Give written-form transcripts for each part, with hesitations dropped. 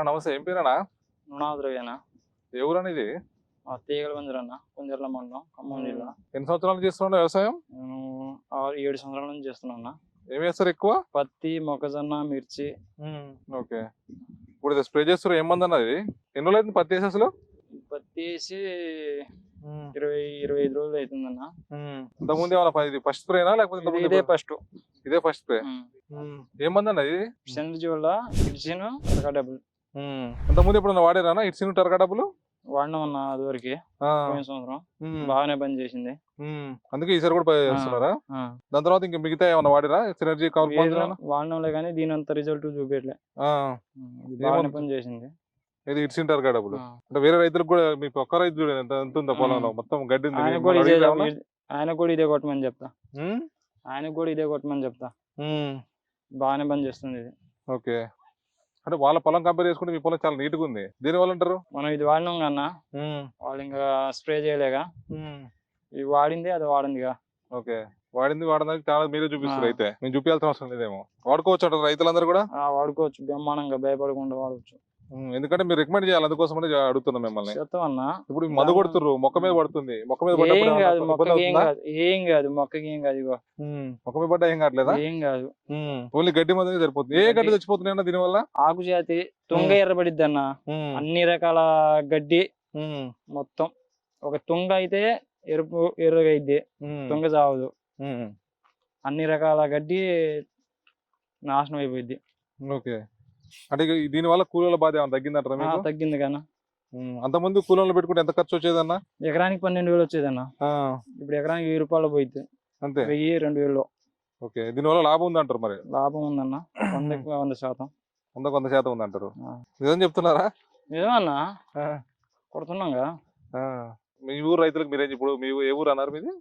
నమస్తే. ఏం పేరన్నా? రుణాద్రవేనా ఏ ఊరన్నా ఇది? తీగల మందిరన్న కొంజర్ల మండలం ఖమ్మం జిల్లా. ఎన్ని సంవత్సరాలు చేస్తున్నావు వ్యవసాయం? నేను 7 సంవత్సరాల నుంచి చేస్తున్నా. ఏం వేస్తారు ఎక్కువ? పత్తి, మొక్కజొన్న, మిర్చి. ఓకే. ఇప్పుడు ఇది స్ప్రే చేస్తారు ఏం మంది అన్నది? ఎన్ని రోజులు అవుతుంది పత్తి వేసి అసలు? పత్తి వేసి 25 రోజులు అవుతుందన్న. ఇంతకుముందు ఏమన్నా ఇది ఫస్ట్ స్ప్రేనా లేకపోతే ఇదే ఫస్ట్. ఇదే ఫస్ట్ స్ప్రే. ఏం మంది అన్న ఇది? సెంట్రల్ వల్ల ఇడిచిన డబ్బులు. ఇంతకుముందు ఎప్పుడన్నా వాడారా ఇట్సిన టర్కా డబ్బులు? వాడినాం అన్న అది వరకు పోయిన సంవత్సరం బాగానే పని చేసింది. అందుకే ఈసారి కూడా చేస్తున్నారా? దాని తర్వాత ఇంకా మిగతా ఏమన్నా వాడిరా? సినర్జీ వాడినంలే కానీ దీని అంత రిజల్ట్ చూపెట్లే. బాగానే పని చేసింది. ఇది ఇట్సిన టర్కా డబ్బులు అంటే వేరే రైతులకు కూడా మీ ఒక్క రైతు చూడండి ఎంత ఉందో పొలంలో మొత్తం గడ్డి. ఆయన కూడా ఇదే కొట్టమని చెప్తా. ఆయనకు కూడా ఇదే కొట్టమని చెప్తా. బాగానే పని చేస్తుంది ఇది. ఓకే. అంటే వాళ్ళ పొలం కంపేర్ చేసుకుంటే మీ పొలం చాలా నీట్ గా ఉంది. దీని వల్ల అంటారు మనం ఇది వాడినాం కన్నా వాళ్ళు ఇంకా స్ప్రే చేయలేగా. ఇది వాడింది అది వాడిందిగా. ఓకే. వాడింది వాడడానికి చాలా మీరే చూపిస్తారు. అయితే మేము చూపించాల్సిన అవసరం లేదేమో. వాడుకోవచ్చు అంటారు రైతులందరూ కూడా? వాడుకోవచ్చు, బ్రహ్మాండంగా భయపడకుండా వాడవచ్చు. ఎందుకంటే మీరు రికమెండ్ చేయాలి, అందుకోసం అడుగుతున్నాం మిమ్మల్ని. చెప్తామన్నా. ఇప్పుడు మందు కొడుతున్నారు, మొక్క మీద పడుతుంది. మొక్క మీద పడ్డా ఏం కాదు, మొక్కకి ఏం కాదు. ఇగో మొక్క మీద పడ్డా ఏం కావట్లేదా? ఏం కాదు, ఓన్లీ గడ్డి మందు సరిపోతుంది. ఏ గడ్డి చచ్చిపోతున్నాయి దీని వల్ల? ఆకు జాతి తుంగ ఎర్రబడిద్ది అన్న. అన్ని రకాల గడ్డి మొత్తం. ఒక తుంగ అయితే ఎర్రగా అయిద్ది, తుంగ చావదు. అన్ని రకాల గడ్డి నాశనం అయిపోయింది. ఓకే. అంటే దీని వల్ల కూలీల బాధ ఏమైనా తగ్గిందంటారా మీకు? తగ్గింది కన్నా. అంతకుముందు కూలీలు పెట్టుకుంటే ఎంత ఖర్చు వచ్చేదన్న? ఎకరానికి 12,000 వచ్చేదన్న. ఇప్పుడు ఎకరానికి 1000 రూపాయలు పోయింది. అంతే. 1000-2000. ఓకే. దీనివల్ల లాభం ఉంది అంటారు? మరి లాభం ఉందన్న 100%. 100% ఉంది అంటారు. నిజం చెప్తున్నారా? నిజమన్నా, కొడుతున్నాగా. మీ ఊరు రైతులకు మీరేం ఇప్పుడు మీ ఏ ఊరు అన్నారు మీది?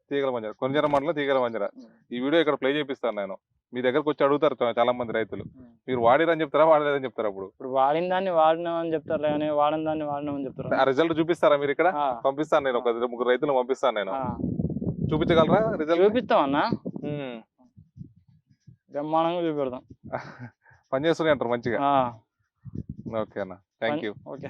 తీగల మంజర, కొంజర మండలం తీగల మంజర. ఈ వీడియో ఇక్కడ ప్లే చేపిస్తాను నేను. మీ దగ్గరకు వచ్చి అడుగుతారు చాలా మంది రైతులు, మీరు వాడిరని చెప్తారా వాడలేదని చెప్తారా? ఇప్పుడు వాడిన దాన్ని వాడినామని చెప్తారు, వాడిన దాన్ని వాడినామని చెప్తారు. ఆ రిజల్ట్ చూపిస్తారా మీరు ఇక్కడ? పంపిస్తాను నేను, ఒక 3 రైతులు పంపిస్తాను నేను. చూపించగలరా రిజల్ట్? చూపిస్తాం అన్న, బ్రహ్మాండంగా చూపెడతాం. పని చేస్తున్నాయి అంటారు మంచిగా. ఓకే అన్న, థ్యాంక్ యూ. ఓకే.